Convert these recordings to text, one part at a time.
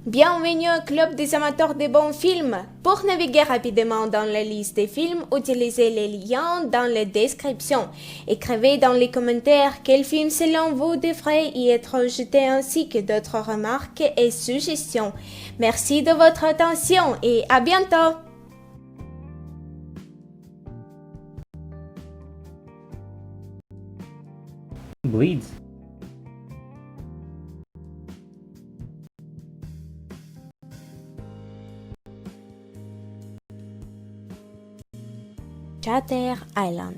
Bienvenue au club des amateurs de bons films. Pour naviguer rapidement dans la liste des films, utilisez les liens dans la description. Écrivez dans les commentaires quel film selon vous devrait y être jeté ainsi que d'autres remarques et suggestions. Merci de votre attention et à bientôt. Bleeds. Shutter Island.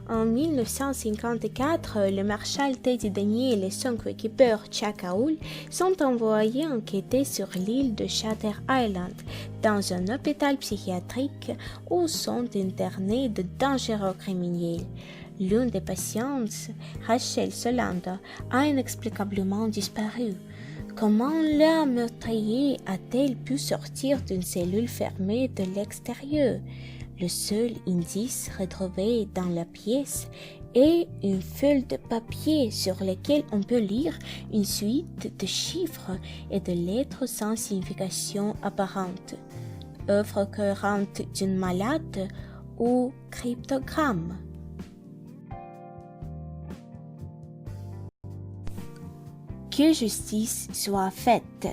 En 1954, le maréchal Teddy Daniel et son coéquipier Chuck Hull sont envoyés enquêter sur l'île de Shutter Island, dans un hôpital psychiatrique où sont internés de dangereux criminels. L'une des patientes, Rachel Solanda, a inexplicablement disparu. Comment la meurtrière a-t-elle pu sortir d'une cellule fermée de l'extérieur? Le seul indice retrouvé dans la pièce est une feuille de papier sur laquelle on peut lire une suite de chiffres et de lettres sans signification apparente. Œuvre cohérente d'une malade ou cryptogramme. Que justice soit faite.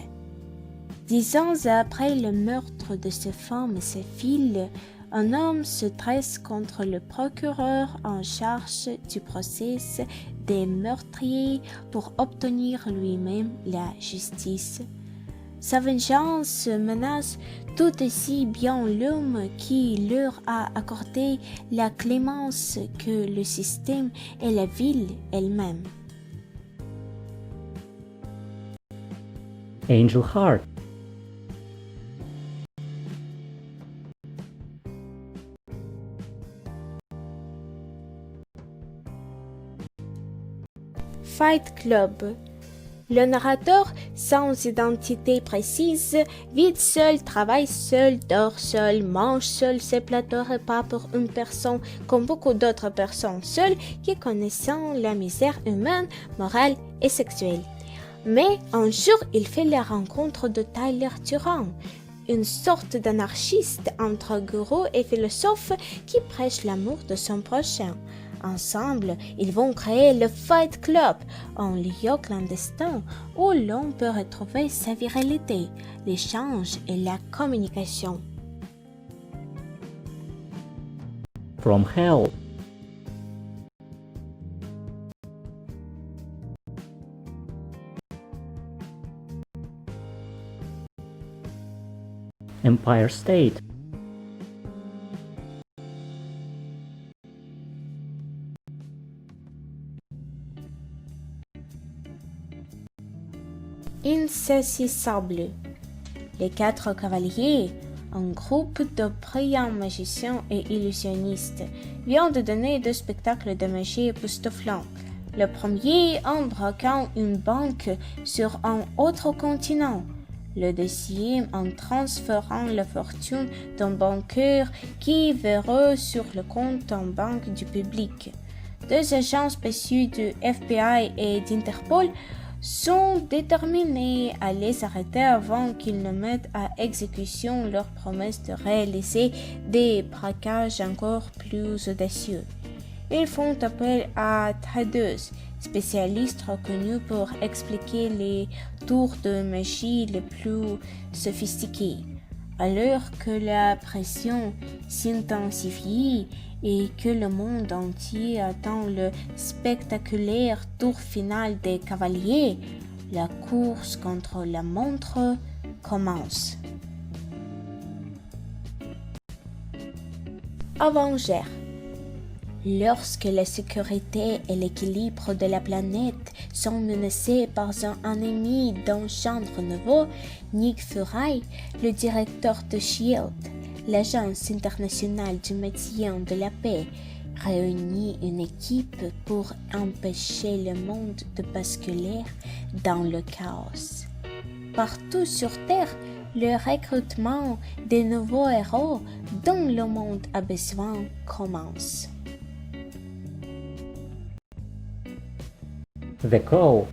10 ans après le meurtre de sa femme et sa fille, un homme se dresse contre le procureur en charge du procès des meurtriers pour obtenir lui-même la justice. Sa vengeance menace tout aussi bien l'homme qui leur a accordé la clémence que le système et la ville elle-même. Angel Heart. Fight Club. Le narrateur, sans identité précise, vit seul, travaille seul, dort seul, mange seul ses plateaux repas pour une personne comme beaucoup d'autres personnes seules qui connaissent la misère humaine, morale et sexuelle. Mais un jour, il fait la rencontre de Tyler Durant, une sorte d'anarchiste entre gourou et philosophe qui prêche l'amour de son prochain. Ensemble, ils vont créer le Fight Club, un lieu clandestin où l'on peut retrouver sa virilité, l'échange et la communication. From Hell. Empire State. Insaisissable. Les 4 cavaliers, un groupe de brillants magiciens et illusionnistes, vient de donner 2 spectacles de magie époustouflants. Le premier en braquant une banque sur un autre continent. Le deuxième en transférant la fortune d'un banqueur qui verra sur le compte en banque du public. 2 agents spéciaux du FBI et d'Interpol sont déterminés à les arrêter avant qu'ils ne mettent à exécution leur promesse de réaliser des braquages encore plus audacieux. Ils font appel à tradeuses, spécialistes reconnus pour expliquer les tours de magie les plus sophistiqués. Alors que la pression s'intensifie et que le monde entier attend le spectaculaire tour final des cavaliers, la course contre la montre commence. Avenger. Lorsque la sécurité et l'équilibre de la planète sont menacés par un ennemi d'un genre nouveau, Nick Fury, le directeur de S.H.I.E.L.D., l'agence internationale du maintien de la paix, réunit une équipe pour empêcher le monde de basculer dans le chaos. Partout sur Terre, le recrutement des nouveaux héros dont le monde a besoin commence. The Call.